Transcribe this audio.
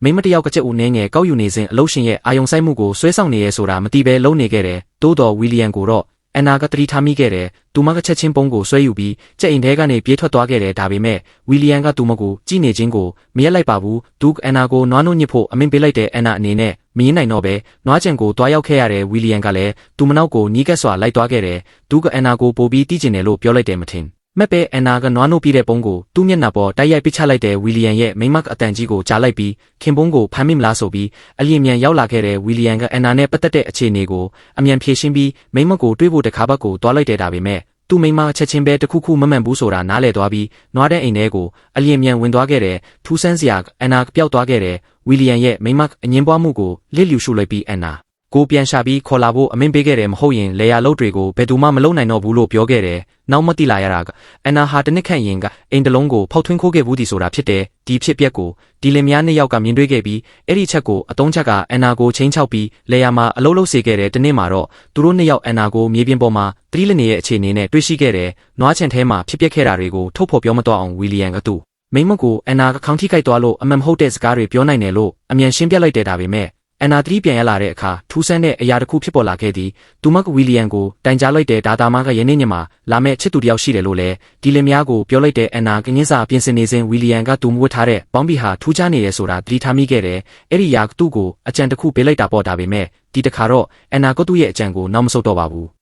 မိမတယောက်ကချက်ဦးနေငယ်ကောက်ယူနေစဉ်အလုရှင်ရဲ့အာယုံဆိုင်မှုကိုဆွဲဆောင်နေရဲဆိုတာမသိဘဲလုံးနေခဲ့တယ်။သို့တော်ဝီလီယံကိုတော့အန်နာကတတိထားမိခဲ့တယ်။သူမကချက်ချင်းပုံးကိုဆွဲယူပြီးကြက်အိမ်ထဲကနေပြေးထွက်သွားခဲ့တယ်ဒါပေမဲ့ဝီလီယံကသူမကိုကြည့်နေခြင်းကိုမရက်လိုက်ပါဘူး။သူအန်နာကိုနွားနို့ညစ်ဖို့အမင်းပေးလိုက်တဲ့အန်နာအနေနဲ့မင်းနိုင်တော့ပဲနွားချံကိုတွားရောက်ခဲ့ရတဲ့ဝီလီယံကလည်းသူမနောက်ကိုနီးကပ်စွာလိုက်သွားခဲ့တယ်။သူကအန်နာကိုပို့ပြီးတီးကျင်တယ်လို့ပြောလိုက်တယ်မထင်မက်ပဲအန်နာကနွားနို့ပြီးတဲ့ပုံးကိုသူ့မျက်နှာပေါ်တိုက်ရိုက်ပစ်ချလိုက်တဲ့ဝီလီယံရဲ့မိမအတန်ကြီးကိုကြားလိုက်ပြီးခင်ပုံးကိုဖမ်းမိမလားဆိုပြီးအလျင်မြန်ရောက်လာခဲ့တဲ့ဝီလီယံကအန်နာနဲ့ပတ်သက်တဲ့အခြေအနေကိုအမြန်ဖြေရှင်းပြီးမိမကိုတွေးဖို့တခါဘက်ကိုတွားလိုက်တဲ့ဒါပေမဲ့သူ့မိမချက်ချင်းပဲတခုခုမမှန်ဘူးဆိုတာနားလည်သွားပြီးနွားတဲ့အိမ်ထဲကိုအလျင်မြန်ဝင်သွားခဲ့တဲ့ထူးဆန်းစရာအန်နာပျောက်သွားခဲ့တဲ့ဝီလီယံရဲ့မိမအငင်းပွားမှုကိုလစ်လျူရှုလိုက်ပြီးအန်နာကိုပြန်ရှာပြီးခေါ်လာဖို့အမင်းပေးခဲ့တယ်မဟုတ်ရင်လေယာလုတ်တွေကိုဘယ်သူမှမလုံနိုင်တော့ဘူးလို့ပြောခဲ့တယ်။နောက်မတိလာရတာကအန်နာဟာတနစ်ခန့်ရင်ကအိမ်တလုံးကိုဖောက်ထွင်းခိုးခဲ့ဘူးဒီဆိုတာဖြစ်တယ်။ဒီဖြစ်ပျက်ကိုဒီလင်မယားနှစ်ယောက်ကမြင်တွေ့ခဲ့ပြီးအဲ့ဒီချက်ကိုအတုံးချက်ကအန်နာကိုချင်းချောက်ပြီးလေယာမှာအလုံးလုံးစေခဲ့တဲ့တနေ့မှာတော့သူတို့နှစ်ယောက်အန်နာကိုမြေပြင်ပေါ်မှာသတိလစ်နေတဲ့အခြေအနေနဲ့တွေ့ရှိခဲ့တယ်။နွားချန်ထဲမှာဖြစ်ပျက်ခဲ့တာတွေကိုထုတ်ဖော်ပြောမတော့အောင်ဝီလီယံကသူ့မိမကိုအန်နာကခေါင်းထိခိုက်သွားလို့အမှန်မဟုတ်တဲ့စကားတွေပြောနိုင်တယ်လို့အမြန်ရှင်းပြလိုက်တဲ့ဒါပေမဲ့အန်နာသတိပြန်ရလာတဲ့အခါထူးဆန်းတဲ့အရာတစ်ခုဖြစ်ပေါ်လာခဲ့သည်သူမကဝီလီယံကိုတိုင်ကြားလိုက်တဲ့ဒါတာမကယနေ့ညမှာလာမဲ့ချစ်သူတယောက်ရှိတယ်လို့လည်းဒီလင်မယားကိုပြောလိုက်တဲ့အန်နာကငင်းစာပြင်ဆင်နေစဉ်ဝီလီယံကသူမဝတ်ထားတဲ့ပေါင်းဘီဟာထူးခြားနေတယ်ဆိုတာသတိထားမိခဲ့တယ်အဲ့ဒီယာသူ့ကိုအကြံတစ်ခုပေးလိုက်တာပေါ့ဒါပေမဲ့ဒီတစ်ခါတော့အန်နာကသူ့ရဲ့အကြံကိုနောက်မဆုတ်တော့ပါဘူး